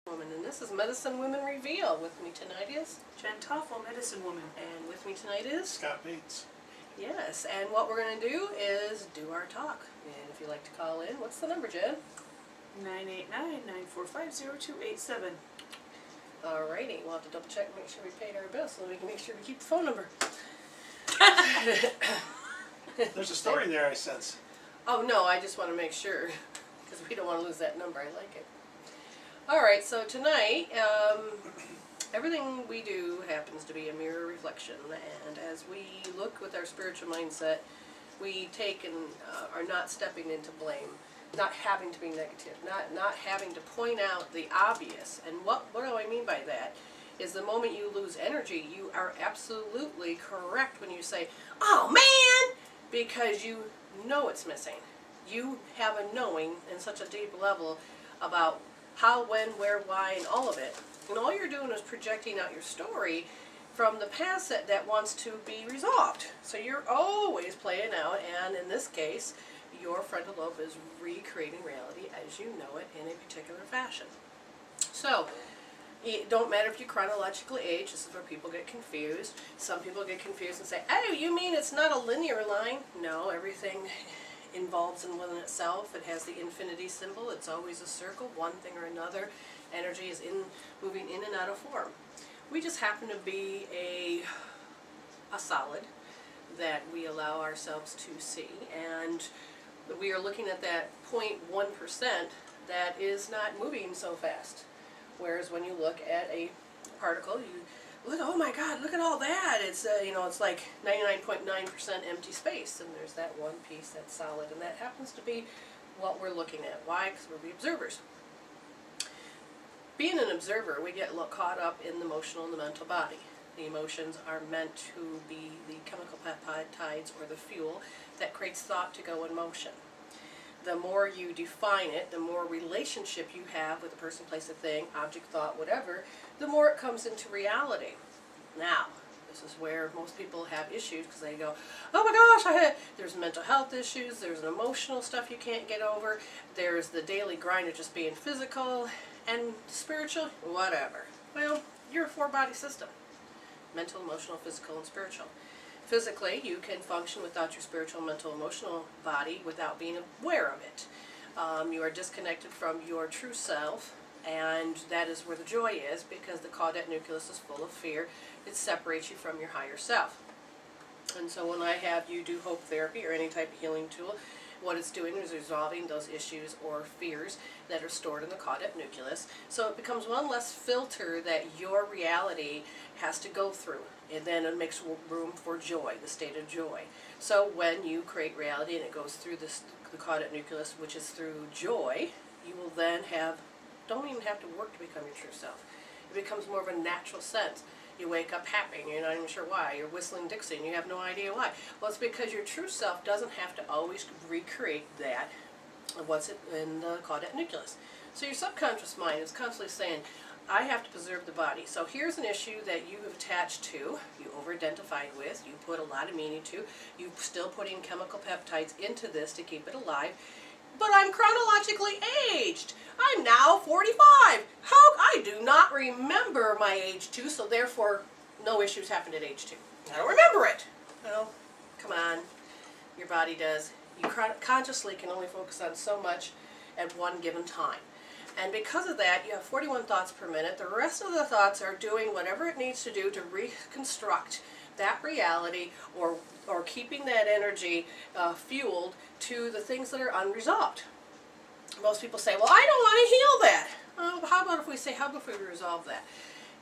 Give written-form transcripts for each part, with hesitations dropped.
Woman, and this is Medicine Women Reveal. With me tonight is Jen Toffel, Medicine Woman. and with me tonight is Scott Bates. Yes, and what we're going to do is do our talk. And if you'd like to call in, what's the number, Jen? 989-945-0287. Alrighty, we'll have to double check and make sure we paid our bill so that we can make sure we keep the phone number. There's a story there, I sense. Oh no, I just want to make sure because we don't want to lose that number. I like it. Alright, so tonight, everything we do happens to be a mirror reflection, and as we look with our spiritual mindset, we take and are not stepping into blame, not having to be negative, not having to point out the obvious. And what do I mean by that? Is the moment you lose energy, you are absolutely correct when you say, "Oh man," because you know it's missing. You have a knowing in such a deep level about how, when, where, why, and all of it. And all you're doing is projecting out your story from the past that wants to be resolved. So you're always playing out, and in this case, your frontal lobe is recreating reality as you know it in a particular fashion. So it don't matter if you chronologically age. This is where people get confused. Some people get confused and say, "Oh, you mean it's not a linear line?" No, everything involves in within itself. It has the infinity symbol. It's always a circle, one thing or another. Energy is moving in and out of form. We just happen to be a solid that we allow ourselves to see, and we are looking at that 0.1% that is not moving so fast. Whereas when you look at a particle, you look, oh my God, look at all that. It's it's like 99.9% empty space, and there's that one piece that's solid, and that happens to be what we're looking at. Why? Because we're the observers. Being an observer, we get caught up in the emotional and the mental body. The emotions are meant to be the chemical peptides or the fuel that creates thought to go in motion. The more you define it, the more relationship you have with a person, place, a thing, object, thought, whatever, the more it comes into reality. Now, this is where most people have issues because they go, "Oh my gosh, there's mental health issues, there's an emotional stuff you can't get over, there's the daily grind of just being physical and spiritual, whatever." Well, you're a four-body system: mental, emotional, physical, and spiritual. Physically, you can function without your spiritual, mental, emotional body without being aware of it. You are disconnected from your true self, and that is where the joy is, because the caudate nucleus is full of fear. It separates you from your higher self. And so when I have you do hope therapy or any type of healing tool, what it's doing is resolving those issues or fears that are stored in the caudate nucleus. So it becomes one less filter that your reality has to go through. And then it makes room for joy, the state of joy. So when you create reality and it goes through the caudate nucleus, which is through joy, you will then don't even have to work to become your true self. It becomes more of a natural sense. You wake up happy and you're not even sure why. You're whistling Dixie and you have no idea why. Well, it's because your true self doesn't have to always recreate that, what's in the caudate nucleus. So your subconscious mind is constantly saying, I have to preserve the body. So here's an issue that you have attached to, you over-identified with, you put a lot of meaning to, you still put in chemical peptides into this to keep it alive. But I'm chronologically aged. I'm now 45. How? I do not remember my age 2, so therefore no issues happened at age 2. I don't remember it. Well, come on. Your body does. You consciously can only focus on so much at one given time. And because of that, you have 41 thoughts per minute. The rest of the thoughts are doing whatever it needs to do to reconstruct that reality or keeping that energy fueled to the things that are unresolved. Most people say, well, I don't want to heal that. How about if we say, how about if we resolve that?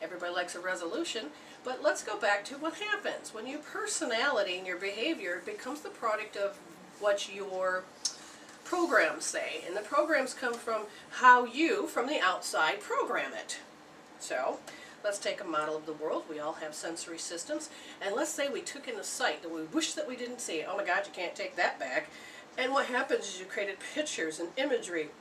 Everybody likes a resolution, but let's go back to what happens. When your personality and your behavior becomes the product of what your programs say, and the programs come from how you, from the outside, program it. So, let's take a model of the world. We all have sensory systems, and let's say we took in a sight that we wish that we didn't see. Oh my God, you can't take that back. And what happens is you created pictures and imagery.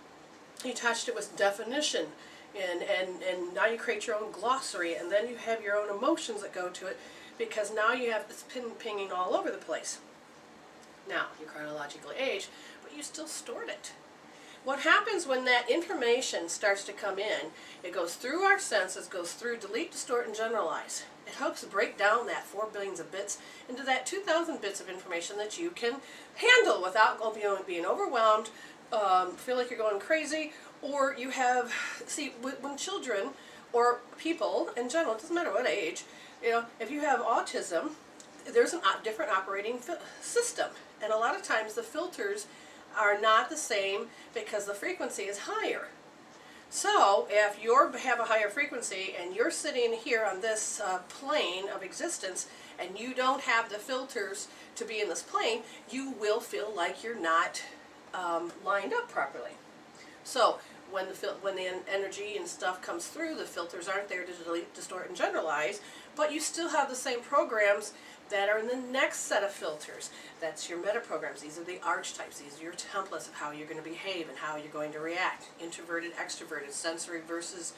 You touched it with definition, and now you create your own glossary, and then you have your own emotions that go to it, because now you have this pinging all over the place. Now, you chronologically age, but you still stored it. What happens when that information starts to come in, it goes through our senses, goes through delete, distort, and generalize. It helps break down that 4 billions of bits into that 2,000 bits of information that you can handle without being overwhelmed, feel like you're going crazy, or you have, see, when children or people in general, it doesn't matter what age, you know, if you have autism, there's a different operating system. And a lot of times the filters are not the same because the frequency is higher. So if you have a higher frequency and you're sitting here on this plane of existence and you don't have the filters to be in this plane, you will feel like you're not lined up properly. So when the energy and stuff comes through, the filters aren't there to delete, distort, and generalize, but you still have the same programs that are in the next set of filters. That's your meta programs. These are the archetypes. These are your templates of how you're going to behave and how you're going to react. Introverted, extroverted, sensory versus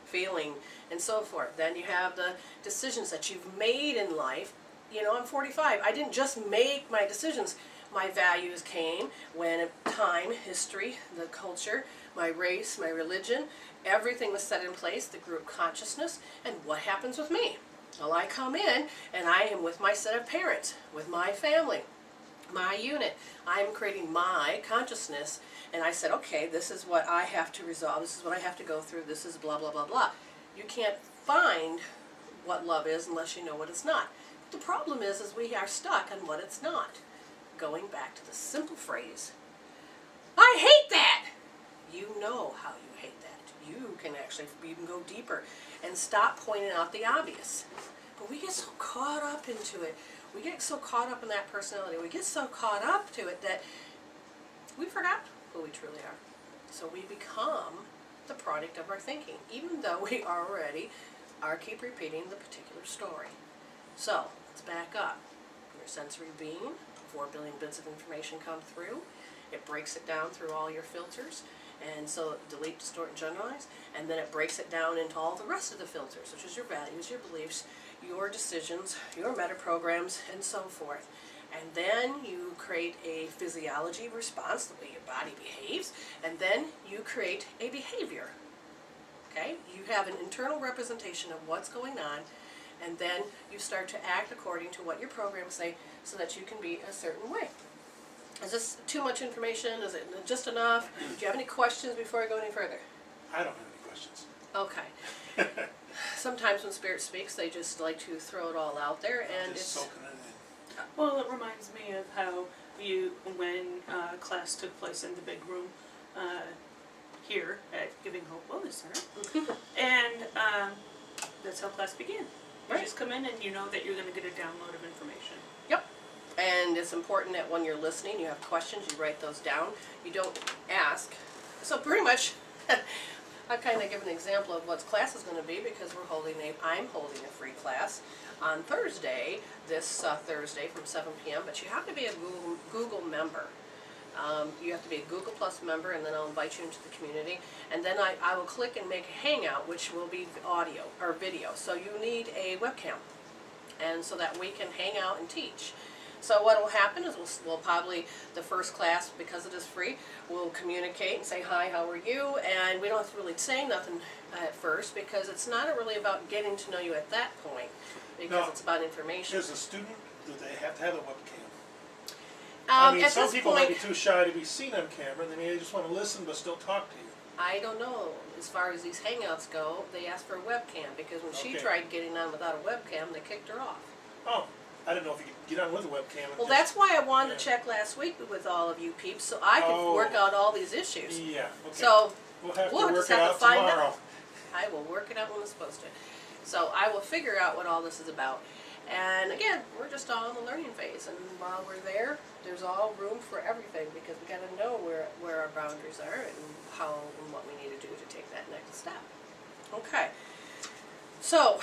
feeling, and so forth. Then you have the decisions that you've made in life. You know, I'm 45. I didn't just make my decisions. My values came when time, history, the culture, my race, my religion, everything was set in place, the group consciousness, and what happens with me? Well, I come in and I am with my set of parents, with my family, my unit. I am creating my consciousness, and I said, okay, this is what I have to resolve, this is what I have to go through, this is blah, blah, blah, blah. You can't find what love is unless you know what it's not. But the problem is we are stuck on what it's not. Going back to the simple phrase, I hate that! You know how you hate that. You can go deeper and stop pointing out the obvious. But we get so caught up into it. We get so caught up in that personality. We get so caught up to it that we forgot who we truly are. So we become the product of our thinking, even though we already keep repeating the particular story. So let's back up. Your sensory being, 4 billion bits of information come through. It breaks it down through all your filters. And so delete, distort, and generalize, and then it breaks it down into all the rest of the filters, which is your values, your beliefs, your decisions, your meta programs, and so forth. And then you create a physiology response, the way your body behaves, and then you create a behavior. Okay? You have an internal representation of what's going on, and then you start to act according to what your programs say so that you can be a certain way. Is this too much information? Is it just enough? Do you have any questions before I go any further? I don't have any questions. Okay. Sometimes when Spirit speaks, they just like to throw it all out there, and Just it's soaking it in. Well, it reminds me of how when class took place in the big room here at Giving Hope Wellness Center, and that's how class began. You Right. just come in and you know that you're going to get a download of information. Yep. And it's important that when you're listening, you have questions, you write those down. You don't ask. So pretty much, I've kind of given an example of what class is going to be because I'm holding a free class on Thursday, this Thursday from 7 p.m. But you have to be a Google member. You have to be a Google Plus member, and then I'll invite you into the community. And then I will click and make a hangout, which will be audio or video. So you need a webcam, and so that we can hang out and teach. So what will happen is we'll probably, the first class, because it is free, we'll communicate and say, hi, how are you? And we don't have to really say nothing at first because it's not really about getting to know you at that point because it's about information. As a student, do they have to have a webcam? At some this people point, might be too shy to be seen on camera, and they may just want to listen but still talk to you. I don't know. As far as these hangouts go, they ask for a webcam because when she Okay. tried getting on without a webcam, they kicked her off. Oh, I didn't know if you could get on with a webcam. and Well, just- that's why I wanted to check last week with all of you peeps so I could work out all these issues. Yeah, okay. So we'll have we'll to work just it have to out find tomorrow. out. I will work it out when it's supposed to. So I will figure out what all this is about. And again, we're just all in the learning phase, and while we're there, there's all room for everything because we got to know where our boundaries are and how and what we need to do to take that next step. Okay. So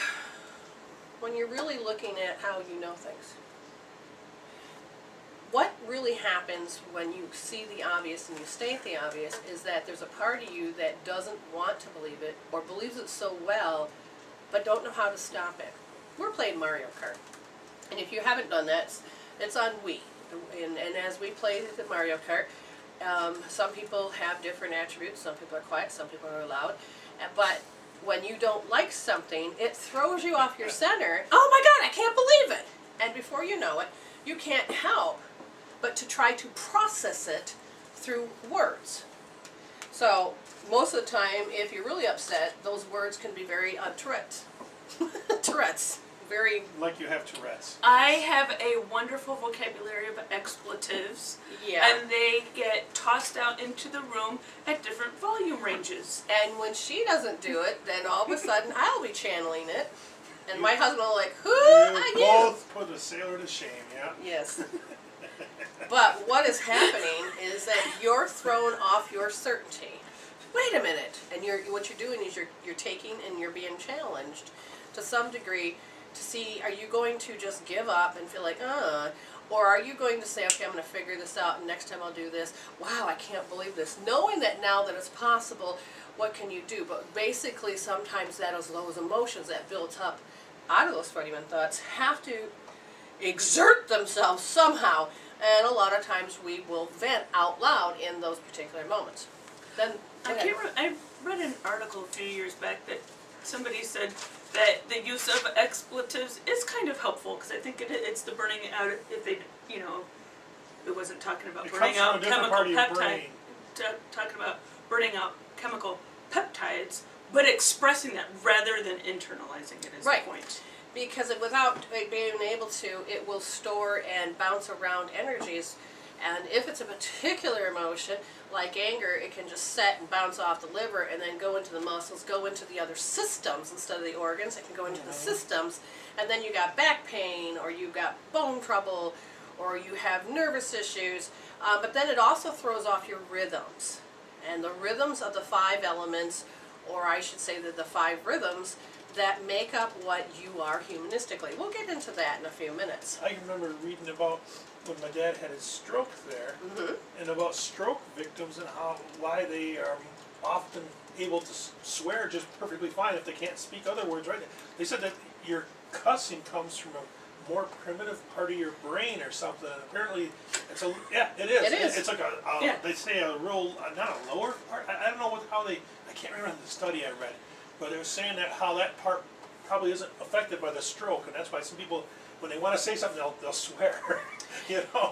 when you're really looking at how you know things, what really happens when you see the obvious and you state the obvious is that there's a part of you that doesn't want to believe it or believes it so well but don't know how to stop it. We're playing Mario Kart, and if you haven't done that, it's on Wii. And as we play the Mario Kart, Some people have different attributes. Some people are quiet, some people are loud. But when you don't like something, it throws you off your center. Oh my God, I can't believe it! And before you know it, you can't help but to try to process it through words. So most of the time, if you're really upset, those words can be very Tourette's. Tourette's. Very. Like you have Tourette's. I have a wonderful vocabulary of expletives, Yeah. and they get tossed out into the room at different volume ranges. And when she doesn't do it, then all of a sudden I'll be channeling it. And my husband will like, who are You you? both put a sailor to shame, yeah? Yes. But what is happening is that you're thrown off your certainty. Wait a minute. And what you're doing is you're taking and you're being challenged to some degree to see, are you going to just give up and feel like, or are you going to say, okay, I'm going to figure this out and next time I'll do this. Wow, I can't believe this. Knowing that now that it's possible, what can you do? But basically sometimes those emotions that built up out of those front-end thoughts have to exert themselves somehow. And a lot of times we will vent out loud in those particular moments. Then I read an article a few years back that somebody said that the use of expletives is kind of helpful, because I think it's the burning out, if they, it wasn't talking about burning out chemical peptides, talking about burning out chemical peptides, but expressing that rather than internalizing it is right. the point. Because without being able to, it will store and bounce around energies. And if it's a particular emotion, like anger, it can just set and bounce off the liver and then go into the muscles, go into the other systems instead of the organs. It can go into the systems, and then you got back pain, or you've got bone trouble, or you have nervous issues. But then it also throws off your rhythms. And the rhythms of the 5 elements, or I should say that the 5 rhythms, that make up what you are humanistically. We'll get into that in a few minutes. I remember reading about when my dad had his stroke there, and about stroke victims and why they are often able to swear just perfectly fine if they can't speak other words right. They said that your cussing comes from a more primitive part of your brain or something. And apparently, it is. It is. It's like they say a real, not a lower part. I don't know how they. I can't remember the study I read, but it was saying that how that part probably isn't affected by the stroke, and that's why some people, when they want to say something, they'll swear.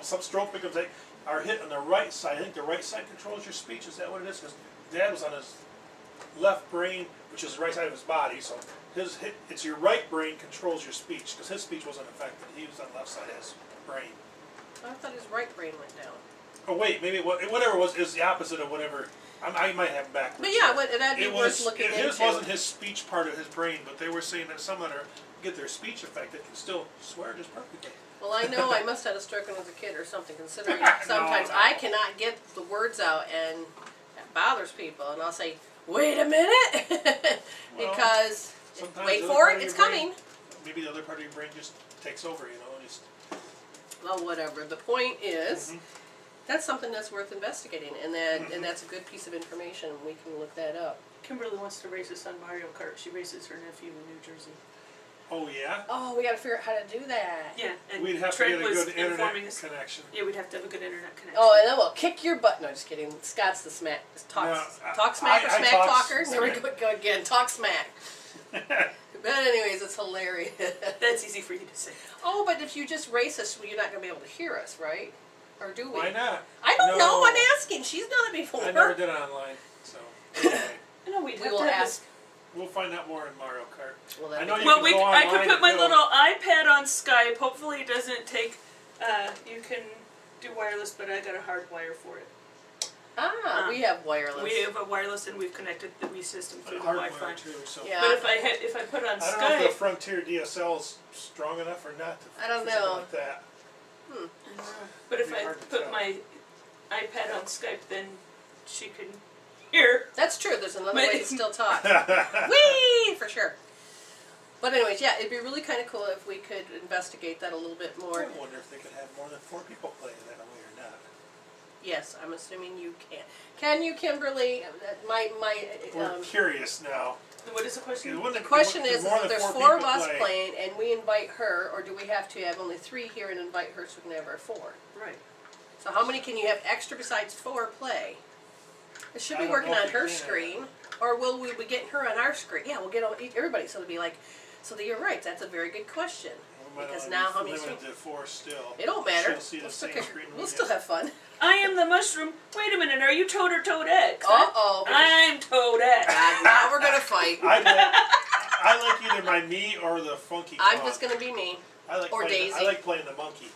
Some stroke victims are hit on the right side. I think the right side controls your speech. Is that what it is? Because Dad was on his left brain, which is the right side of his body. So it's your right brain controls your speech, because his speech wasn't affected. He was on the left side of his brain. I thought his right brain went down. Oh wait, maybe whatever it was is the opposite of whatever. I might have it backwards. But yeah, that'd be worth looking into. His wasn't his speech part of his brain, but they were saying that some that get their speech affected can still swear just perfectly. Well, I know I must have had a stroke when I was a kid or something, considering sometimes No. I cannot get the words out, and that bothers people. And I'll say, wait a minute, because wait for it, it's coming. Maybe the other part of your brain just takes over, just. Well, whatever. The point is, that's something that's worth investigating, and that's a good piece of information. We can look that up. Kimberly wants to race us on Mario Kart. She races her nephew in New Jersey. Oh yeah. Oh, we got to figure out how to do that. Yeah, and We'd have Trent to get a was good informing internet us. connection. Yeah, we'd have to have a good internet connection. Oh, and then we'll kick your butt. No, just kidding. Scott's the talk smack or I smack talk talker. There we smack. go again. Talk smack. But anyways, it's hilarious. That's easy for you to say. Oh, but if you just race us, you're not going to be able to hear us, right? Or do we? Why not? I don't know. No. I'm asking. She's done it before. I never did it online, so. Anyway, No, we'd We have will to have ask. we'll find out more in Mario Kart. Well, I know you Well, can go I could online put my and do it. little iPad on Skype. Hopefully it doesn't take, you can do wireless, but I got a hard wire for it. We have wireless. We have a wireless, and we've connected the Wii system through the Hardware Wi-Fi. too, so. Yeah. But if I put on I don't know if the Skype, Frontier DSL is strong enough or not. I don't for something know. like that. but if It'd be I hard to put tell. my iPad on Skype, then she can hear. That's true. There's another But- way to still talk. Whee! For sure. But anyways, yeah, it'd be really kind of cool if we could investigate that a little bit I more. wonder if they could have more than 4 people playing that way or not. Yes, I'm assuming you can. Can you, Kimberly? We're curious now. What is the question? The question is more if than there's 4 4 of people us play. playing and we invite her, or do we have to have only 3 here and invite her so we can have our 4? Right. So how many can you have extra besides foreplay? It should I be don't working know if on you her can. screen, or will we be getting her on our screen? Yeah, we'll get everybody. So it'll be like, so that you're right. That's a very good question. We might Because only now be how many limited screens? to 4 still. It don't matter. She'll see the same screen we We'll do. still have fun. I am the mushroom. Wait a minute, are you Toad or Toadette? Uh-oh. I'm Toadette. Now we're gonna fight. I like either my me or the funky I'm Kong. just gonna be me. I like or playing, Daisy. I like playing the monkey.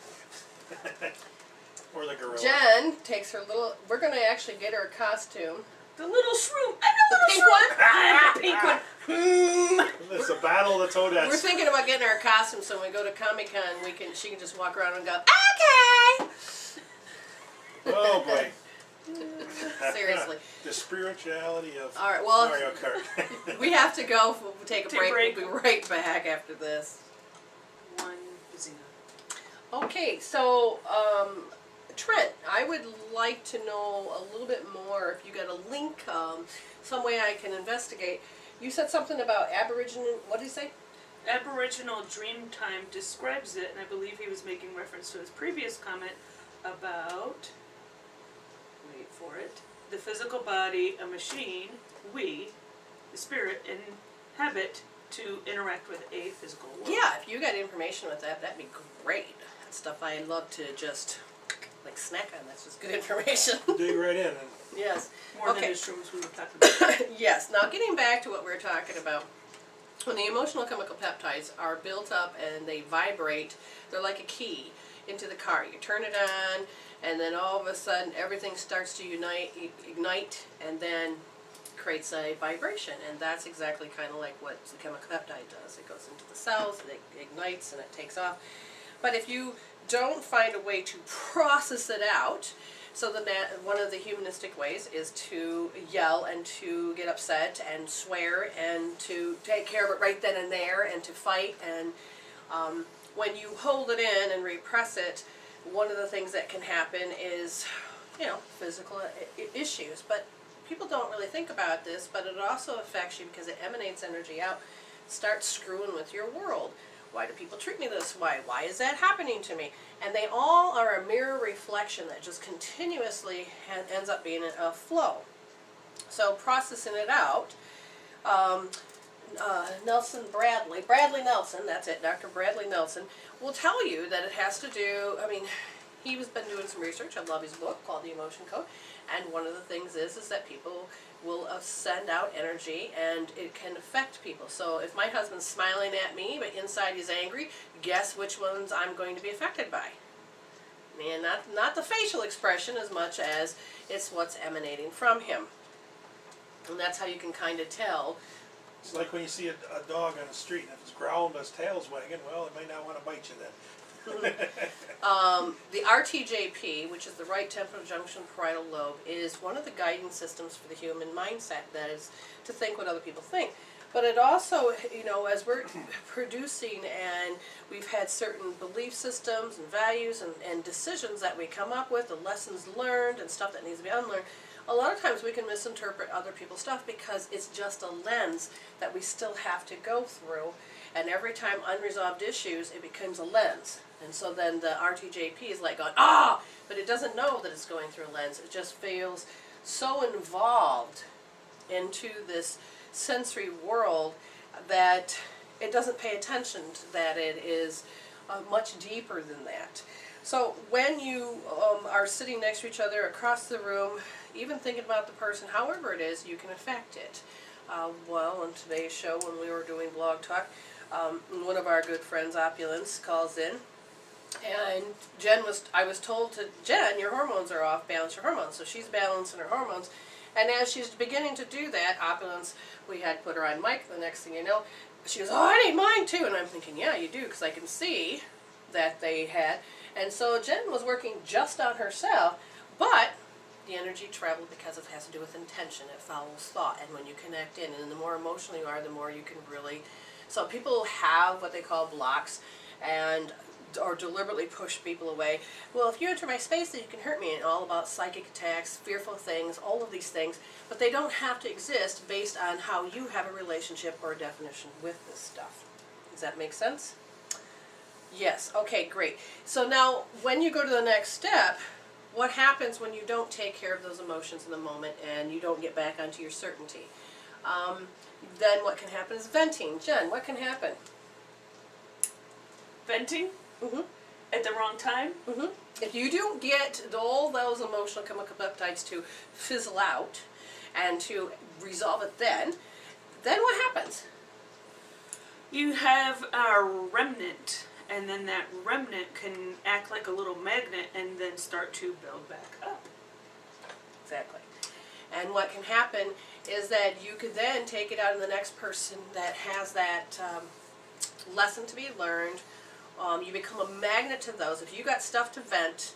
Or the gorilla. Jen takes her little. We're gonna actually get her a costume. The little shroom. I'm the little Pink shroom. one? I'm the pink one. It's a battle of the Toadettes. We're thinking about getting her a costume, so when we go to Comic-Con, she can just walk around and go, okay. Oh boy. Seriously. The spirituality of All right. Well, Mario Kart. we have to go. We'll take a break. break. We'll be right back after this. One bazinga. Okay, so Trent, I would like to know a little bit more. If you got a link, some way I can investigate. You said something about Aboriginal. What did you say? Aboriginal Dreamtime describes it, and I believe he was making reference to his previous comment about, wait for it, the physical body, a machine, we, the spirit, inhabit to interact with a physical world. Yeah, if you got information with that, that'd be great. That's stuff I love to just like snack on. That's just good information. Dig right in. And Yes. More Okay. than the shrooms we were talking about. Yes. Now getting back to what we were talking about. When the emotional chemical peptides are built up and they vibrate, they're like a key into the car. You turn it on, and then all of a sudden everything starts to ignite, and then creates a vibration. And that's exactly kind of like what the chemical peptide does. It goes into the cells, it ignites, and it takes off. But if you don't find a way to process it out, so one of the humanistic ways is to yell and to get upset and swear and to take care of it right then and there and to fight. And when you hold it in and repress it, one of the things that can happen is, physical issues. But people don't really think about this, but it also affects you because it emanates energy out, starts screwing with your world. Why do people treat me this way? Why is that happening to me? And they all are a mirror reflection that just continuously ends up being a flow. So processing it out, Bradley Nelson, that's it, Dr. Bradley Nelson, will tell you that it has to do, he's been doing some research. I love his book called The Emotion Code. And one of the things is that people will send out energy and it can affect people. So if my husband's smiling at me but inside he's angry, guess which ones I'm going to be affected by? And not the facial expression as much as it's what's emanating from him. And that's how you can kind of tell. it's like when you see a dog on the street, and if it's growling but its tail's wagging, well, it may not want to bite you then. The RTJP, which is the right temporal junction parietal lobe, is one of the guiding systems for the human mindset. That is to think what other people think. But it also, as we're producing and we've had certain belief systems and values and decisions that we come up with, and lessons learned and stuff that needs to be unlearned, a lot of times we can misinterpret other people's stuff because it's just a lens that we still have to go through. And every time unresolved issues, it becomes a lens. And so then the RTJP is like going, but it doesn't know that it's going through a lens. It just feels so involved into this sensory world that it doesn't pay attention to that it is much deeper than that. So when you are sitting next to each other across the room, even thinking about the person, however it is, you can affect it. Well, on today's show when we were doing Blog Talk, one of our good friends, Opulence, calls in. And I was told to Jen, your hormones are off, balance your hormones. So she's balancing her hormones. And as she's beginning to do that, Opulence, we had put her on mic. The next thing you know, she goes, I need mine too. And I'm thinking, yeah, you do, because I can see that they had. And so Jen was working just on herself, but the energy traveled because it has to do with intention. It follows thought. And when you connect in, and the more emotional you are, the more you can really... So people have what they call blocks, or deliberately push people away. Well, if you enter my space, then you can hurt me. And all about psychic attacks, fearful things, all of these things. But they don't have to exist based on how you have a relationship or a definition with this stuff. Does that make sense? Yes. Okay, great. So now, when you go to the next step, what happens when you don't take care of those emotions in the moment and you don't get back onto your certainty? Then what can happen is venting. Jen, what can happen? Venting Mm-hmm. at the wrong time. Mm-hmm. If you don't get all those emotional chemical peptides to fizzle out and to resolve it then what happens? You have a remnant, and then that remnant can act like a little magnet and then start to build back up. Exactly. And what can happen is that you could then take it out on the next person that has that lesson to be learned. You become a magnet to those. If you got stuff to vent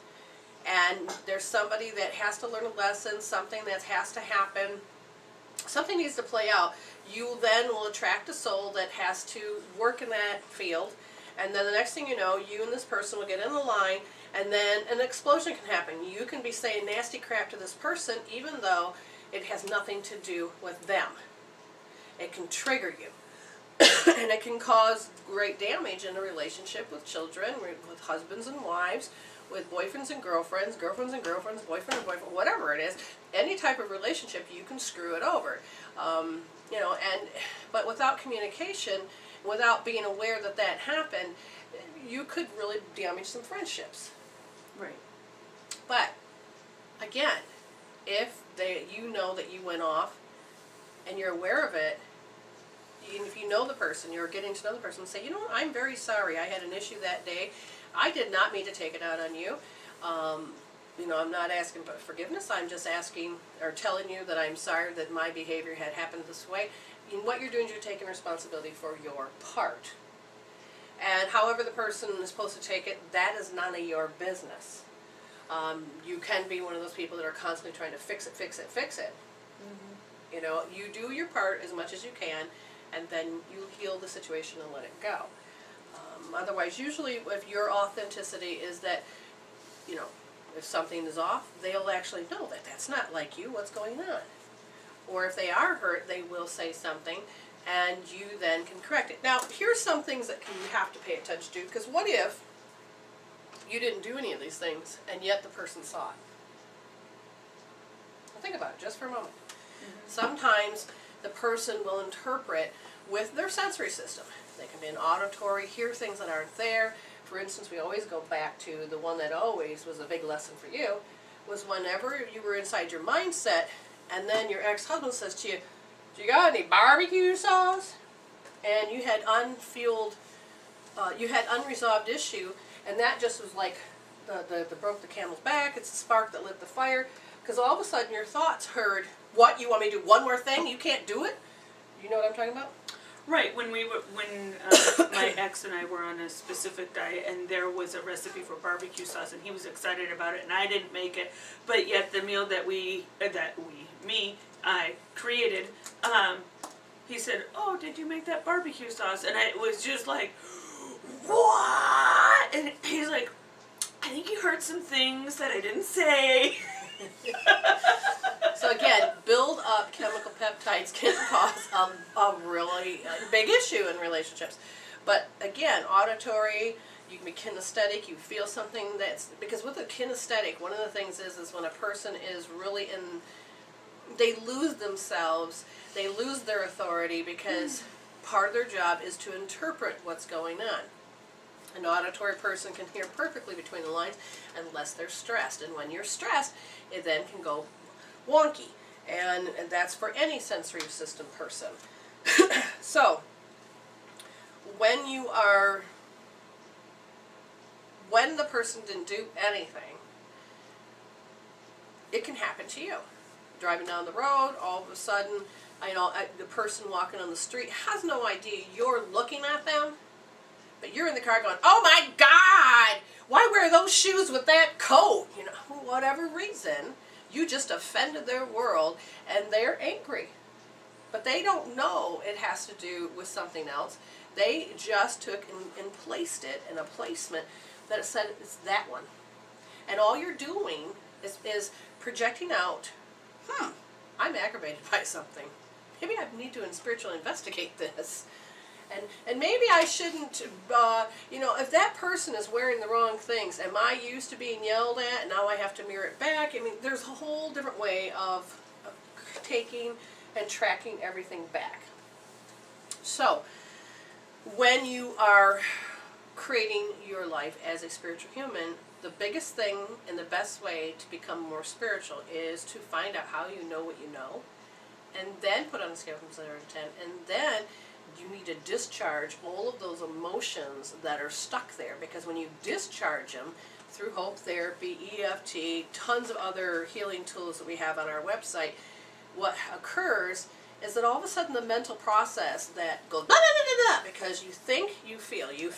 and there's somebody that has to learn a lesson, something that has to happen, something needs to play out, you then will attract a soul that has to work in that field, and then the next thing you know, you and this person will get in the line, and then an explosion can happen. You can be saying nasty crap to this person even though it has nothing to do with them. It can trigger you. And it can cause great damage in a relationship with children, with husbands and wives, with boyfriends and girlfriends, boyfriend and boyfriend, whatever it is. Any type of relationship, you can screw it over. But without communication, without being aware that that happened, you could really damage some friendships. Right. But again, if you know that you went off and you're aware of it, and if you know the person, you're getting to know the person, say, you know what, I'm very sorry. I had an issue that day. I did not mean to take it out on you. I'm not asking for forgiveness. I'm just asking or telling you that I'm sorry that my behavior had happened this way. And what you're doing is you're taking responsibility for your part. And however the person is supposed to take it, that is none of your business. You can be one of those people that are constantly trying to fix it. Mm-hmm. You do your part as much as you can, and then you heal the situation and let it go. Otherwise, usually if your authenticity is that, if something is off, they'll actually know that that's not like you, what's going on. Or if they are hurt, they will say something, and you then can correct it. Now, here's some things that you have to pay attention to, because what if you didn't do any of these things, and yet the person saw it? Well, think about it just for a moment. Mm-hmm. Sometimes the person will interpret with their sensory system. They can be an auditory, hear things that aren't there. For instance, we always go back to the one that always was a big lesson for you, was whenever you were inside your mindset, and then your ex-husband says to you, do you got any barbecue sauce? And you had unresolved issue, and that just was like the broke the camel's back. It's the spark that lit the fire, because all of a sudden your thoughts heard, what, you want me to do one more thing? You can't do it? You know what I'm talking about? Right, when my ex and I were on a specific diet, and there was a recipe for barbecue sauce, and he was excited about it, and I didn't make it, but yet the meal that I created, he said, oh, did you make that barbecue sauce? And I was just like, what? And he's like, I think you heard some things that I didn't say. So again, build up chemical peptides can cause a really big issue in relationships. But again, auditory, you can be kinesthetic, you feel something because with a kinesthetic, one of the things is when a person is really they lose themselves, they lose their authority, because part of their job is to interpret what's going on. An auditory person can hear perfectly between the lines unless they're stressed. And when you're stressed, it then can go wonky. And that's for any sensory system person. So, when the person didn't do anything, it can happen to you. Driving down the road, all of a sudden, the person walking on the street has no idea you're looking at them. But you're in the car going, oh my God, why wear those shoes with that coat? For whatever reason, you just offended their world and they're angry. But they don't know it has to do with something else. They just took and placed it in a placement that it said it's that one. And all you're doing is projecting out, I'm aggravated by something. Maybe I need to spiritually investigate this. And maybe I shouldn't, you know, if that person is wearing the wrong things, am I used to being yelled at and now I have to mirror it back? I mean, there's a whole different way of taking and tracking everything back. So, when you are creating your life as a spiritual human, the biggest thing and the best way to become more spiritual is to find out how you know what you know, and then put on a scale from 0 to 10, and then you need to discharge all of those emotions that are stuck there, because when you discharge them through hope therapy, EFT, tons of other healing tools that we have on our website, what occurs is that all of a sudden the mental process that goes blah, blah, blah, blah, because you think, you feel, you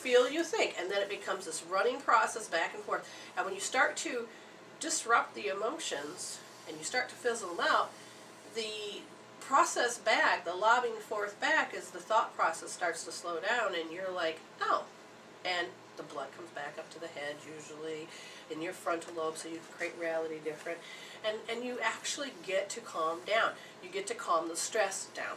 think, and then it becomes this running process back and forth. And when you start to disrupt the emotions and you start to fizzle them out, the process back, the lobbing forth back, is the thought process starts to slow down, and you're like, oh, and the blood comes back up to the head, usually in your frontal lobe, so you can create reality different, and you actually get to calm down. You get to calm the stress down.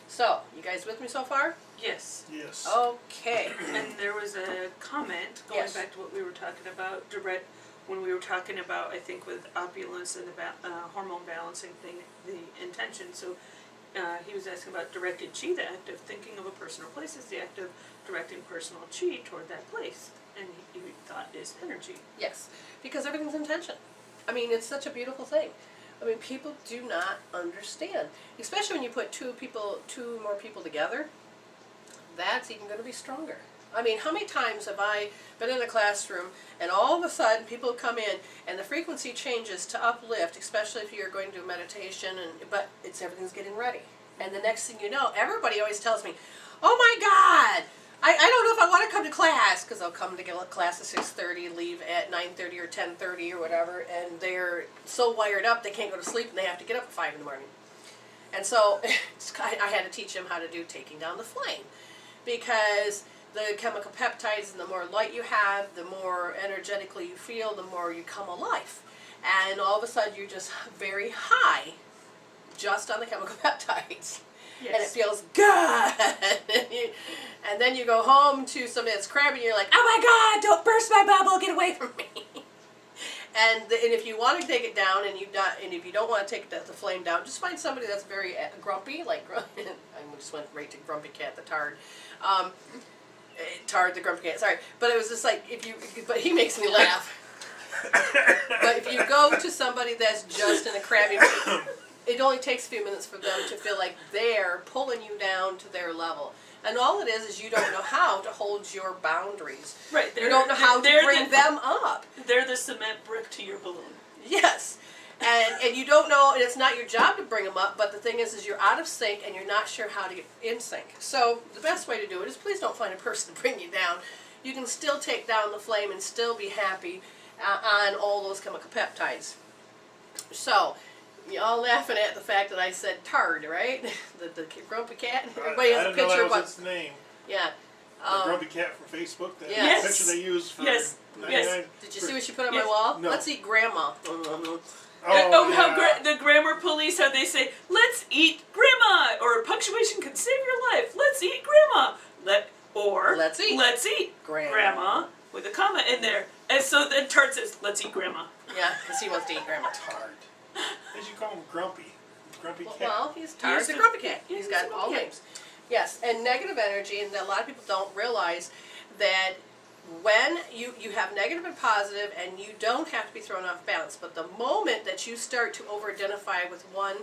So, you guys with me so far? Yes. Yes. Okay. And there was a comment going Yes. back to what we were talking about direct when we were talking about, I think, with opulence and the hormone balancing thing, the intention. So he was asking about directed chi. The act of thinking of a person or place is the act of directing personal chi toward that place. And he thought is energy. Yes, because everything's intention. I mean, it's such a beautiful thing. I mean, people do not understand, especially when you put two more people together. That's even going to be stronger. I mean, how many times have I been in a classroom and all of a sudden people come in and the frequency changes to uplift, especially if you're going to do meditation, but everything's getting ready. And the next thing you know, everybody always tells me, oh my God, I don't know if I want to come to class, because they'll come to class at 6:30, leave at 9:30 or 10:30 or whatever, and they're so wired up they can't go to sleep and they have to get up at 5 in the morning. And so I had to teach them how to do taking down the flame, because the chemical peptides, and the more light you have, the more energetically you feel, the more you come alive. And all of a sudden you're just very high just on the chemical peptides. Yes. And it feels good. And then you go home to somebody that's crabby and you're like, oh my God, don't burst my bubble, get away from me. And if you want to take it down, and if you don't want to take the flame down, just find somebody that's very grumpy, like I just went right to Grumpy Cat the Tard. Tard the Grumpy Cat, sorry. But it was just like, but he makes me laugh. But if you go to somebody that's just in a crabby mood, it only takes a few minutes for them to feel like they're pulling you down to their level. And all it is you don't know how to hold your boundaries. Right. You don't know how to bring them up. They're the cement brick to your balloon. Yes. And you don't know, and it's not your job to bring them up, but the thing is you're out of sync and you're not sure how to get in sync. So the best way to do it is please don't find a person to bring you down. You can still take down the flame and still be happy on all those chemical peptides. So, y'all laughing at the fact that I said Tard, right? the Grumpy Cat. Everybody has a picture of what its name. Yeah. The Grumpy Cat from Facebook. That Yes. picture they use for Yes. 99. Did you see what she put on Yes. my wall? No. Let's eat Grandma. How the grammar police, how they say, let's eat grandma, or punctuation can save your life. Let's eat grandma. Let's eat grandma with a comma in there. And so then Tart says, let's eat grandma. Yeah, because he wants to eat Grandma. Tard. As you call him Grumpy. Grumpy Cat. Well, he's Tard the Grumpy Cat. Yeah, He's got he's a all grumpy cat. names. Yes, and negative energy, and a lot of people don't realize that when you have negative and positive, and you don't have to be thrown off balance, but the moment that you start to over-identify with one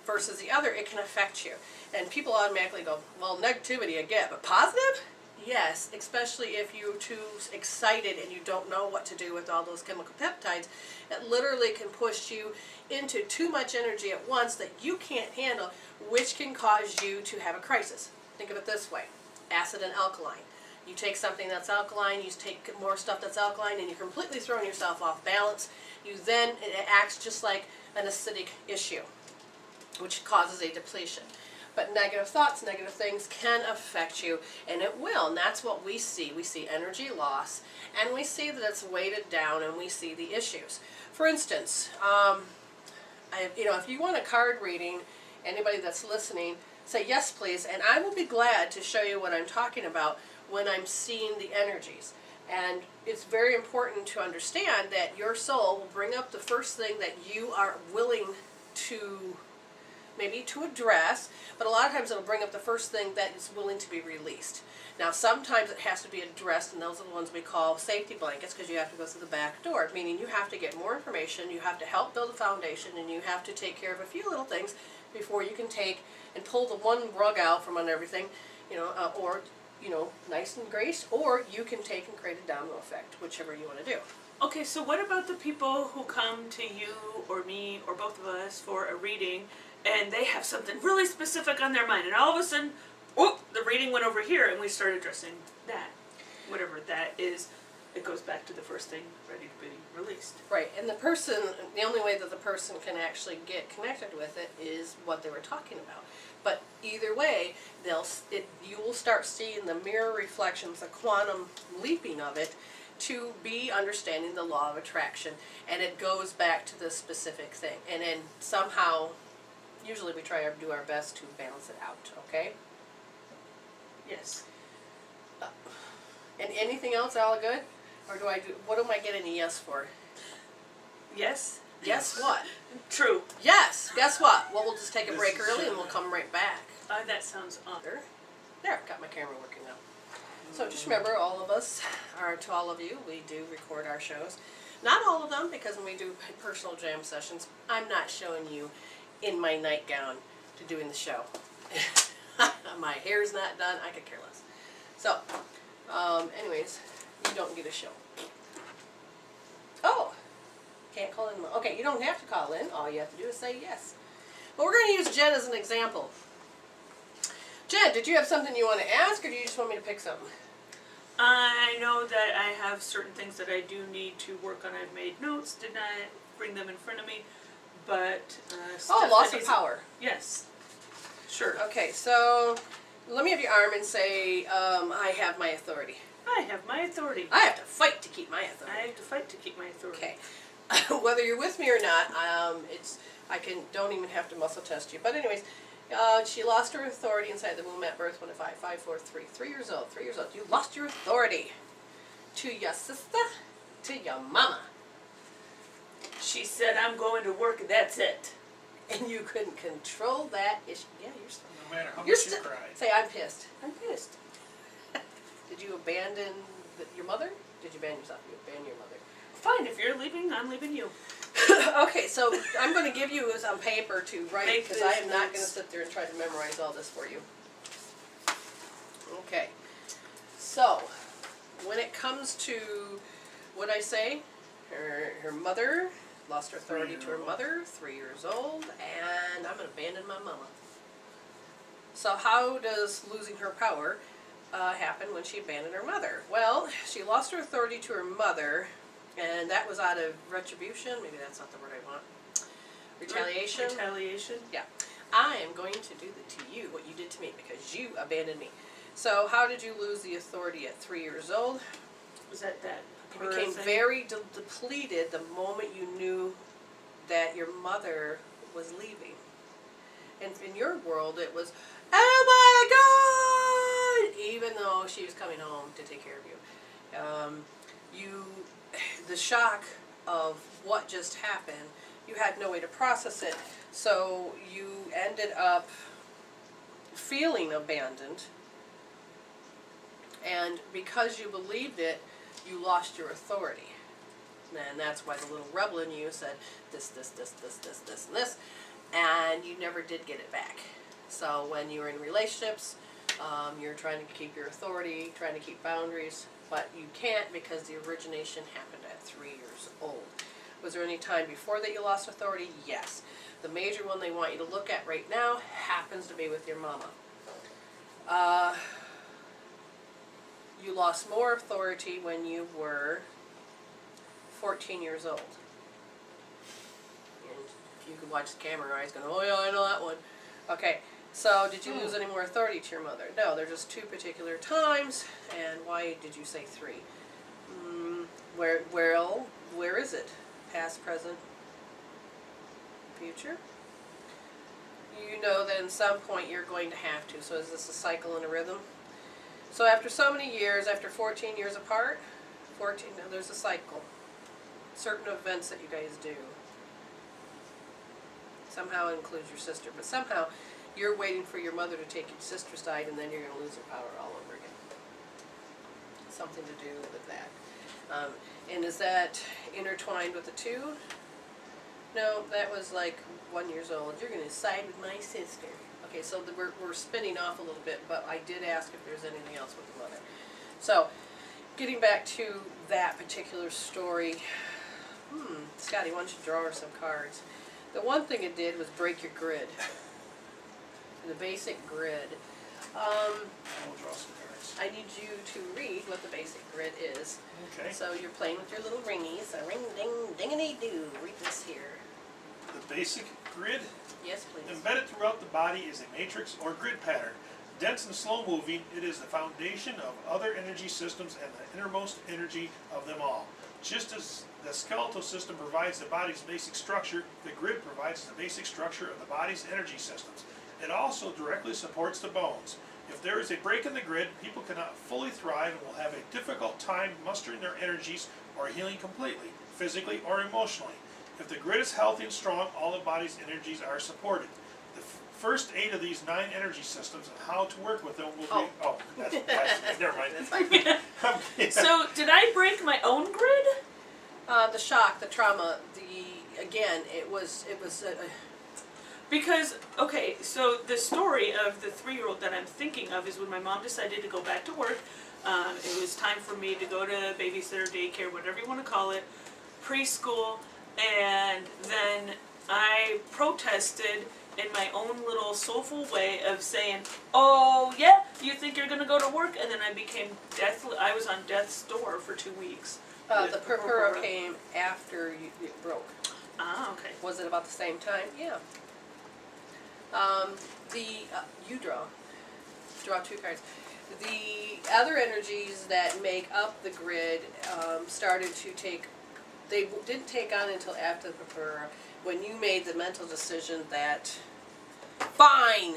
versus the other, it can affect you. And people automatically go, well, negativity I get, but positive? Yes, especially if you're too excited and you don't know what to do with all those chemical peptides. It literally can push you into too much energy at once that you can't handle, which can cause you to have a crisis. Think of it this way, acid and alkaline. You take something that's alkaline, you take more stuff that's alkaline, and you're completely throwing yourself off balance. It acts just like an acidic issue, which causes a depletion. But negative thoughts, negative things can affect you, and it will, and that's what we see. We see energy loss, and we see that it's weighted down, and we see the issues. For instance, if you want a card reading, anybody that's listening, say yes please, and I will be glad to show you what I'm talking about when I'm seeing the energies. And it's very important to understand that your soul will bring up the first thing that you are willing to, maybe to address, but a lot of times it'll bring up the first thing that is willing to be released. Now sometimes it has to be addressed, and those are the ones we call safety blankets, because you have to go through the back door, meaning you have to get more information, you have to help build a foundation, and you have to take care of a few little things before you can take and pull the one rug out from under everything, or nice and graced, or you can take and create a domino effect, whichever you want to do. Okay, so what about the people who come to you or me or both of us for a reading, and they have something really specific on their mind, and all of a sudden, whoop, the reading went over here, and we start addressing that, whatever that is. It goes back to the first thing ready to be released. Right, and the only way that the person can actually get connected with it is what they were talking about. But either way, you will start seeing the mirror reflections, the quantum leaping of it, to be understanding the law of attraction. And it goes back to the specific thing. And then somehow, usually we try to do our best to balance it out, okay? Yes. And anything else, all good? Or what am I getting a yes for? Yes? Yes what? True. Yes! Guess what? Well, we'll just take a break early and we'll come right back. That sounds awesome. There, I've got my camera working now. So just remember, all of us, or to all of you, we do record our shows. Not all of them, because when we do personal jam sessions, I'm not showing you in my nightgown to doing the show. My hair's not done, I could care less. So, anyways, you don't get a show. Oh! Can't call in. Okay, you don't have to call in. All you have to do is say yes. But we're going to use Jen as an example. Jen, did you have something you want to ask, or do you just want me to pick something? I know that I have certain things that I do need to work on. I've made notes, did not bring them in front of me, but... loss of power. Yes. Sure. Okay, so let me have your arm and say, I have my authority. I have my authority. I have to fight to keep my authority. I have to fight to keep my authority. Okay. Whether you're with me or not, don't even have to muscle test you. But anyways, she lost her authority inside the womb at birth, 1 to 5, 5, 4, 3. 3 years old, 3 years old. You lost your authority to your sister, to your mama. She said, I'm going to work, that's it. And you couldn't control that issue. Yeah, you're still. No matter how much you cry. Say, I'm pissed. I'm pissed. Did you abandon your mother? Did you abandon yourself? You abandoned your mother. Fine, if you're leaving, I'm leaving you. Okay, so I'm going to give you some paper to write, because I am not going to sit there and try to memorize all this for you. Okay, so when it comes to what I say, her mother lost her authority to her mother, 3 years old, and I'm going to abandon my mama. So how does losing her power happen when she abandoned her mother? Well, she lost her authority to her mother, and that was out of retribution. Maybe that's not the word I want. Retaliation. Retaliation? Yeah. I am going to do to you what you did to me, because you abandoned me. So how did you lose the authority at 3 years old? Was that You became very depleted the moment you knew that your mother was leaving. And in your world it was, oh my God! Even though she was coming home to take care of you. The shock of what just happened, you had no way to process it, so you ended up feeling abandoned, and because you believed it, you lost your authority. And that's why the little rebel in you said this, and this, and you never did get it back. So when you were in relationships, you're trying to keep your authority, trying to keep boundaries, but you can't, because the origination happened at 3 years old. Was there any time before that you lost authority? Yes. The major one they want you to look at right now happens to be with your mama. You lost more authority when you were 14 years old. And if you could watch the camera, your eyes going, oh yeah, I know that one. Okay, so did you lose any more authority to your mother? No, they're just two particular times. And why did you say 3? Where is it? Past, present, future? you know that in some point you're going to have to. So is this a cycle and a rhythm? So after so many years, after 14 years apart, now there's a cycle. Certain events that you guys do. Somehow it includes your sister, but somehow you're waiting for your mother to take your sister's side, and then you're going to lose her power all over again. Something to do with that. And is that intertwined with the two? No, that was like 1 year old. You're going to side with my sister. Okay, so we're spinning off a little bit, but I did ask if there's anything else with the mother. So, getting back to that particular story, Scotty, why don't you draw her some cards? The one thing it did was break your grid. The basic grid. I'll draw some cards. I need you to read what the basic grid is. Okay. So you're playing with your little ringies. A ring, ding, dingity-doo. Read this here. The basic grid. Yes, please. Embedded throughout the body is a matrix or grid pattern. Dense and slow moving, it is the foundation of other energy systems and the innermost energy of them all. Just as the skeletal system provides the body's basic structure, the grid provides the basic structure of the body's energy systems. It also directly supports the bones. If there is a break in the grid, people cannot fully thrive and will have a difficult time mustering their energies or healing completely, physically or emotionally. If the grid is healthy and strong, all the body's energies are supported. The first 8 of these 9 energy systems and how to work with them will be... Oh, that's never mind. That's fine. Okay. So, did I break my own grid? The shock, the trauma, again, it was Because, okay, so the story of the 3-year-old that I'm thinking of is when my mom decided to go back to work. It was time for me to go to babysitter, daycare, whatever you want to call it, preschool, and then I protested in my own little soulful way of saying, oh yeah, you think you're going to go to work? And then I became I was on death's door for 2 weeks. the purpura came after it broke. Ah, okay. Was it about the same time? Yeah. You draw 2 cards. The other energies that make up the grid started to take, they didn't take on until after the purpura, when you made the mental decision that, fine,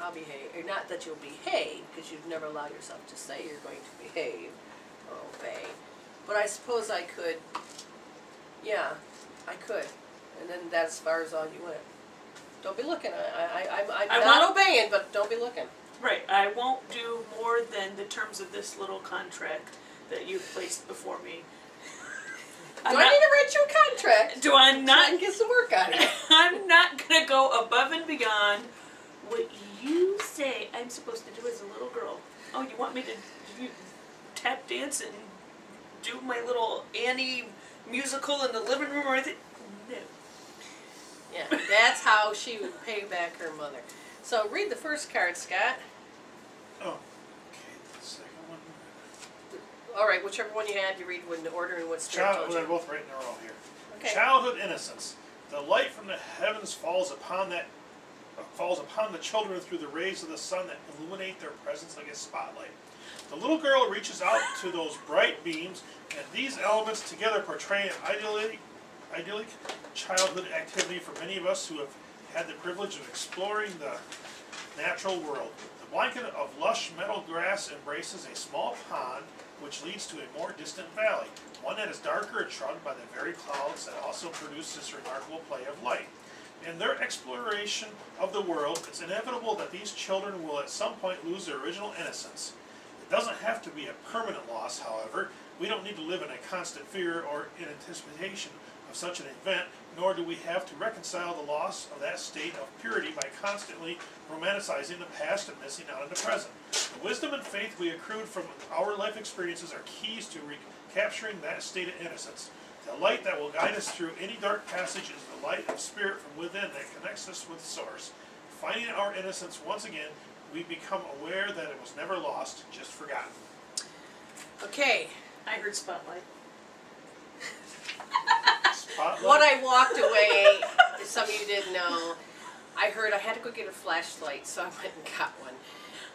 I'll behave. Or not that you'll behave, because you'd never allow yourself to say you're going to behave or obey. But I suppose I could, yeah, I could. And then that's as far as all you went. Don't be looking. I'm not obeying, but don't be looking. Right. I won't do more than the terms of this little contract that you've placed before me. Do I need to write you a contract? Do I not? So I can get some work out of it. I'm not going to go above and beyond what you say I'm supposed to do as a little girl. Oh, you want me to tap dance and do my little Annie musical in the living room or anything? No. Yeah, that's how she would pay back her mother. So read the first card, Scott. Oh, okay, the second one. All right, whichever one you had, you read in the order and what spirit told They're you. both right in a row here. Okay. Childhood innocence. The light from the heavens falls upon the children through the rays of the sun that illuminate their presence like a spotlight. The little girl reaches out to those bright beams, and these elements together portray an idyllic childhood activity for many of us who have had the privilege of exploring the natural world. The blanket of lush meadow grass embraces a small pond which leads to a more distant valley, one that is darker and shrouded by the very clouds that also produce this remarkable play of light. In their exploration of the world, it's inevitable that these children will at some point lose their original innocence. It doesn't have to be a permanent loss, however. We don't need to live in a constant fear or in anticipation of such an event, nor do we have to reconcile the loss of that state of purity by constantly romanticizing the past and missing out on the present. The wisdom and faith we accrued from our life experiences are keys to recapturing that state of innocence. The light that will guide us through any dark passage is the light of spirit from within that connects us with Source. Finding our innocence once again, we become aware that it was never lost, just forgotten. Okay. I heard spotlight. Spotlight. What I walked away, some of you didn't know, I heard I had to go get a flashlight, so I went and got one.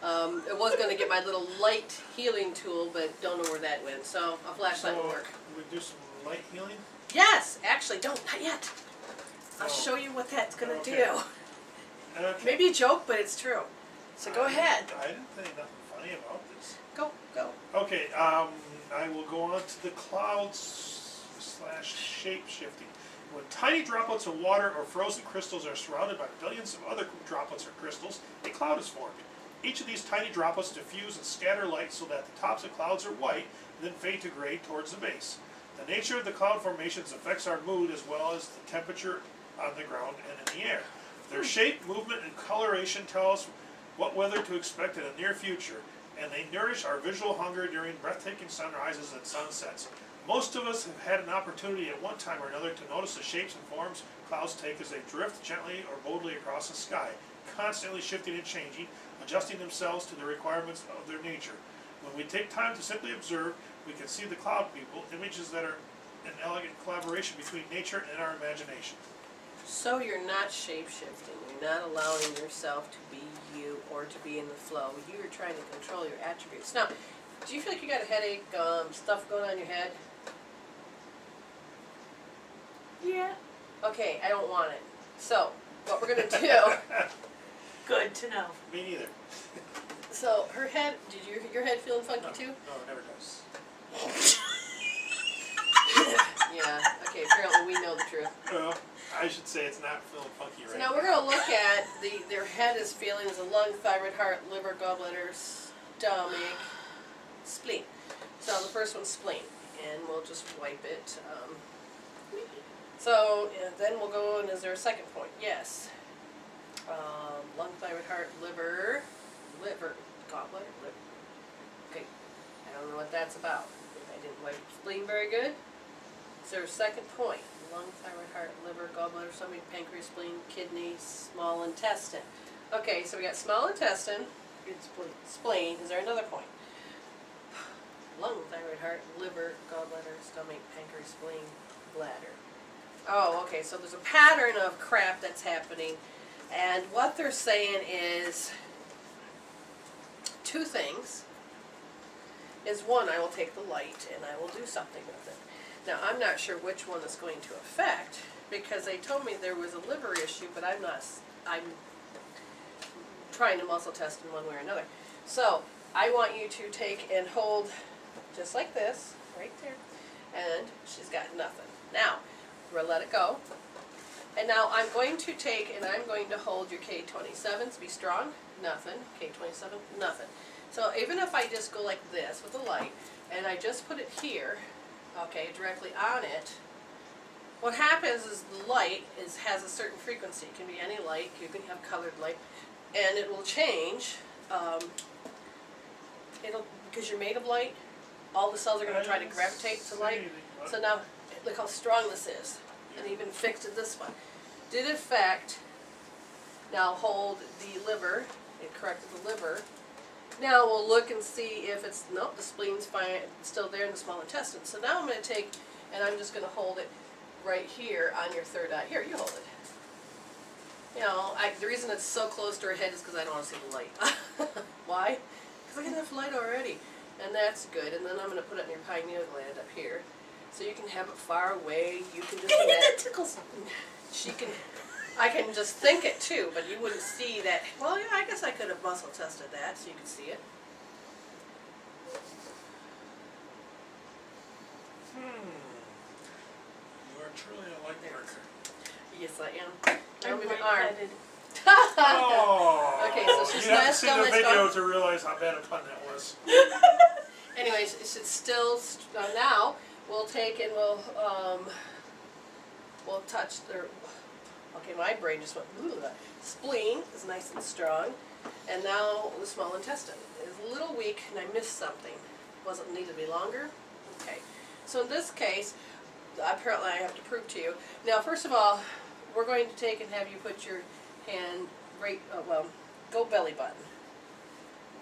I was going to get my little light healing tool, but don't know where that went, so a flashlight will work. We do some light healing? Yes, actually, not yet. I'll show you what that's going to do. Okay. Maybe a joke, but it's true. So go ahead. I didn't think nothing funny about this. Go. Okay, I will go on to the clouds / shape shifting. When tiny droplets of water or frozen crystals are surrounded by billions of other droplets or crystals, a cloud is formed. Each of these tiny droplets diffuse and scatter light so that the tops of clouds are white and then fade to gray towards the base. The nature of the cloud formations affects our mood as well as the temperature on the ground and in the air. Their shape, movement, and coloration tell us what weather to expect in the near future, and they nourish our visual hunger during breathtaking sunrises and sunsets. Most of us have had an opportunity at one time or another to notice the shapes and forms clouds take as they drift gently or boldly across the sky, constantly shifting and changing, adjusting themselves to the requirements of their nature. When we take time to simply observe, we can see the cloud people, images that are an elegant collaboration between nature and our imagination. So you're not shape-shifting. You're not allowing yourself to be you or to be in the flow. You are trying to control your attributes. Now, do you feel like you got a headache, stuff going on in your head? Yeah. Okay, I don't want it. So, what we're going to do... Good to know. Me neither. So, her head... Did your head feeling funky too? No, it never does. Yeah, okay, apparently we know the truth. Well, I should say it's not feeling funky right So now we're going to look at their head is feeling as a lung, thyroid, heart, liver, gallbladder, stomach, spleen. So the first one's spleen, and we'll just wipe it. So then we'll go, and is there a second point? Yes. Lung, thyroid, heart, liver, gallbladder, liver. Okay, I don't know what that's about. I didn't wipe spleen very good. Is there a second point? Lung, thyroid, heart, liver, gallbladder, stomach, pancreas, spleen, kidney, small intestine. Okay, so we got small intestine, spleen. Is there another point? Lung, thyroid, heart, liver, gallbladder, stomach, pancreas, spleen, bladder. Oh, okay, so there's a pattern of crap that's happening, and what they're saying is two things. Is one, I will take the light and I will do something with it. Now, I'm not sure which one is going to affect, because they told me there was a liver issue, but I'm trying to muscle test in one way or another. So, I want you to take and hold just like this, right there, and she's got nothing. Now, we'll let it go. And now I'm going to take and I'm going to hold your K27s, be strong, nothing, K27, nothing. So even if I just go like this with the light, and I just put it here, okay, directly on it, what happens is the light has a certain frequency. It can be any light, you can have colored light, and it will change. Because you're made of light, all the cells are going to try to gravitate to light. So now, look how strong this is, and even fixed this one. Did it affect, now hold the liver, it corrected the liver. Now we'll look and see if it's, nope, the spleen's fine, it's still there in the small intestine. So now I'm going to take, and I'm just going to hold it right here on your third eye. Here, you hold it. You know, the reason it's so close to her head is because I don't want to see the light. Why? Because I get enough light already. And that's good. And then I'm going to put it in your pineal gland up here. So you can have it far away. You can just That tickles. She can, I can just think it too, but you wouldn't see that. Well, yeah, I guess I could have muscle tested that so you could see it. You are truly a light worker. Yes, I am. Now I'm move your arm. light-headed. Oh! Okay, so she's you have to nice, see the nice, video nice. to realize how bad a pun that was. Anyways, it's still, now we'll take and we'll touch their, okay, my brain just went, ooh, spleen is nice and strong, and now the small intestine is a little weak, and I missed something. Wasn't need to be longer? Okay, so in this case, apparently I have to prove to you. Now, first of all, we're going to take and have you put your hand right, go belly button.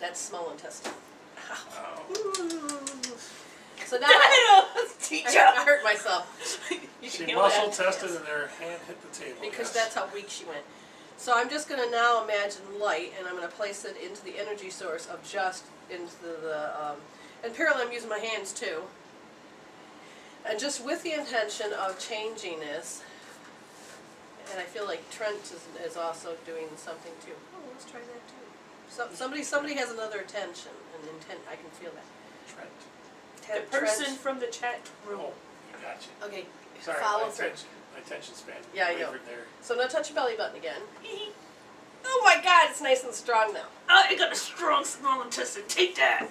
That's small intestine. Oh. So now I I hurt myself. You She can hear muscle that? tested Yes. and her hand hit the table. Because yes. that's how weak she went. So I'm just going to now imagine light, and I'm going to place it into the energy source of just into the, and apparently I'm using my hands too. And just with the intention of changing this, And I feel like Trent is also doing something too. Oh, let's try that too. Somebody has another attention and intent. I can feel that. Trent. The person from the chat room. Oh, gotcha. Okay, Sorry, follow my through. attention span. Yeah, I know. wavered there. So now touch your belly button again. Oh my God, it's nice and strong now. I got a strong small intestine. Take that.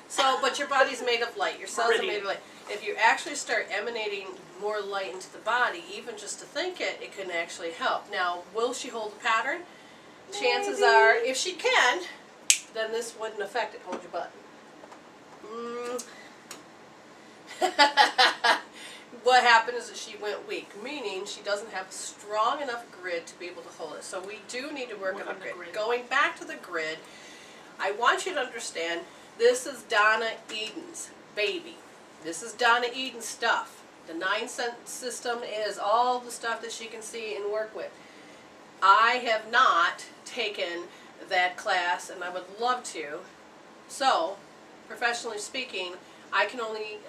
So, but your body's made of light. Your cells are Meridian. made of light. If you actually start emanating more light into the body, even just to think it, it can actually help. Now, will she hold a pattern? Chances are, if she can, then this wouldn't affect it. Hold your button. What happened is that she went weak, meaning she doesn't have a strong enough grid to be able to hold it. So we do need to work on the grid. Going back to the grid, I want you to understand, this is Donna Eden's baby. This is Donna Eden's stuff. The 9-sense system is all the stuff that she can see and work with. I have not taken that class, and I would love to. So, professionally speaking, I can only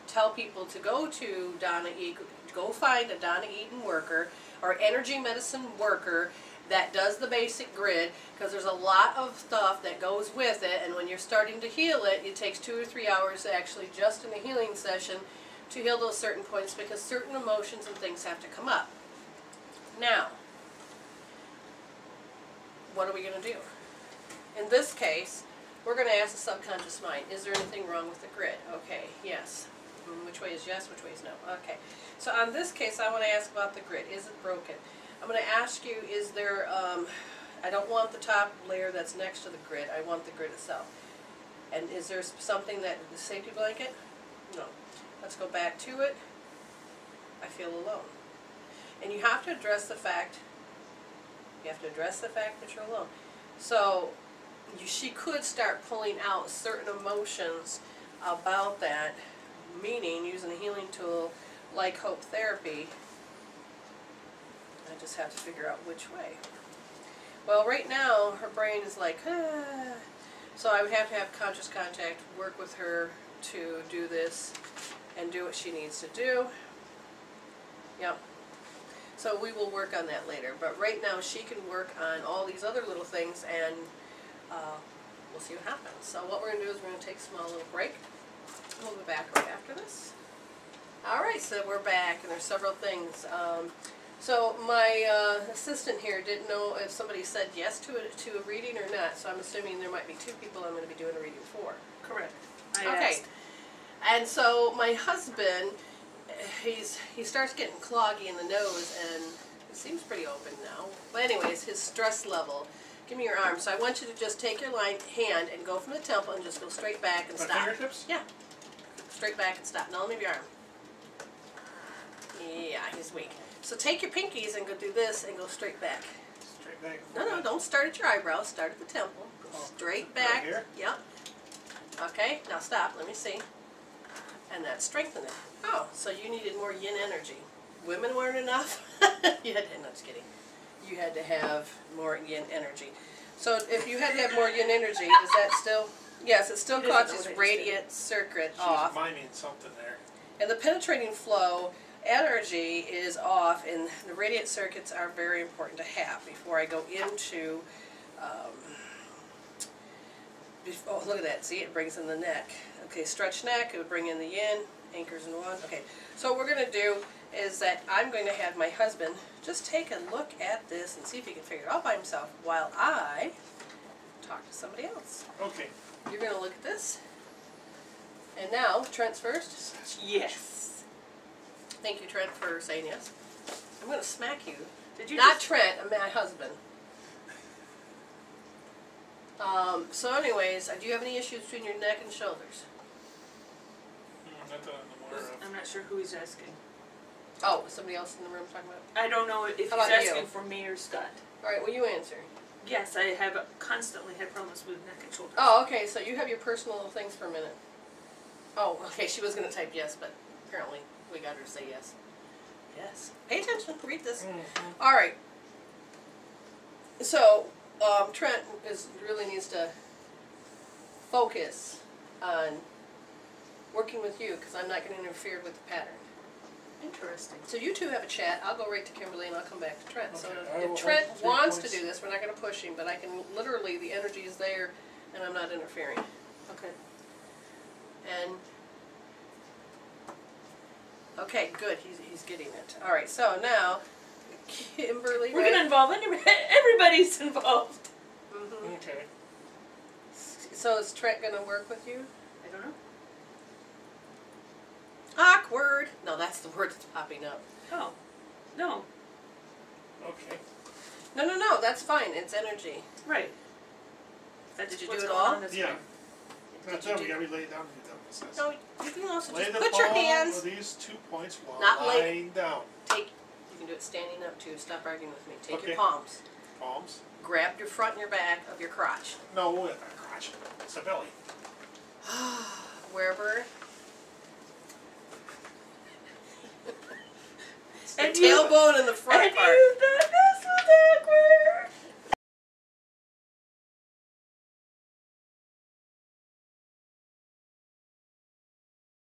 tell people to go to Donna Eden, go find a Donna Eden worker or energy medicine worker that does the basic grid, because there's a lot of stuff that goes with it, and when you're starting to heal it, it takes 2 or 3 hours actually just in a healing session to heal those certain points, because certain emotions and things have to come up. Now, what are we going to do? In this case, we're going to ask the subconscious mind, is there anything wrong with the grid? Okay, yes. Which way is yes, which way is no? Okay. So on this case, I want to ask about the grid. Is it broken? I'm going to ask you, is there, I don't want the top layer that's next to the grid. I want the grid itself. And is there something that, the safety blanket? No. Let's go back to it. I feel alone. And you have to address the fact, that you're alone. So, she could start pulling out certain emotions about that, meaning using a healing tool like hope therapy. I just have to figure out which way. Well, right now, her brain is like, ah. So I would have to have conscious contact, work with her to do this and do what she needs to do. Yep. So we will work on that later. But right now, she can work on all these other little things, and we'll see what happens. So what we're going to do is we're going to take a small little break. We'll be back right after this. Alright, so we're back, and there's several things. So my assistant here didn't know if somebody said yes to a reading or not, so I'm assuming there might be 2 people I'm going to be doing a reading for. Correct. Okay. Asked. And so my husband, he starts getting cloggy in the nose, and it seems pretty open now. But anyways, his stress level. Give me your arm. So I want you to just take your hand and go from the temple and just go straight back and My stop. fingertips? Yeah. Straight back and stop. Now let me have your arm. Yeah, he's weak. So take your pinkies and go do this and go straight back. Straight back. No, don't start at your eyebrows. Start at the temple. Go straight back. Right here? Yep. Okay, now stop. Let me see. And that's strengthening. Oh, so you needed more yin energy. Women weren't enough? You had to, no, just kidding. You had to have more yin energy. So if you had to have more yin energy, does that still... Yes, it still causes radiant circuit off. She's miming something there. And the penetrating flow energy is off, and the radiant circuits are very important to have before I go into... oh, look at that. See, it brings in the neck. Okay, stretch neck, it would bring in the yin, anchors in 1. Okay, so what we're going to do is that I'm going to have my husband just take a look at this and see if he can figure it out by himself while I talk to somebody else. Okay. You're going to look at this. And now, Trent's first. Yes. Thank you, Trent, for saying yes. I'm going to smack you. Did you Not Trent, my husband. So anyways, do you have any issues between your neck and shoulders? Not that I'm aware of. I'm not sure who he's asking. Oh, is somebody else in the room talking about it? I don't know if he's How about asking you? for me or Scott. Alright, will you answer? Yes, I have constantly had problems with neck and shoulders. Oh, okay, so you have your personal things for a minute. Oh, okay, she was going to type yes, but apparently we got her to say yes. Yes. Pay attention, read this. Mm-hmm. Alright. So, Trent really needs to focus on working with you, because I'm not going to interfere with the pattern. Interesting. So you two have a chat, I'll go right to Kimberly and I'll come back to Trent. So Okay, I if will Trent have 3 wants to points. do this, we're not gonna push him, but I can, literally, the energy is there and I'm not interfering. Okay. And, okay, good, he's getting it. Alright, so now, Kimberly, We're right? gonna involve everybody's involved. Mhm. Okay. So is Trent gonna work with you? I don't know. Awkward! No, that's the word that's popping up. Oh. No. Okay. No, that's fine, it's energy. Right. That's Did you what's do it going all? on, that's Yeah. fine. That's you it, do- we gotta be laid down to do that. What's this? No, you can also Lay just the put your palm hands, of these 2 points while Not lay- lying down. take, you can do it standing up too, stop arguing with me. Take your Okay. palms, Palms. grab your front and your back of your crotch. No, with our crotch. It's the belly. Wherever. It's the And you- tailbone and the front And part. you thought this was awkward.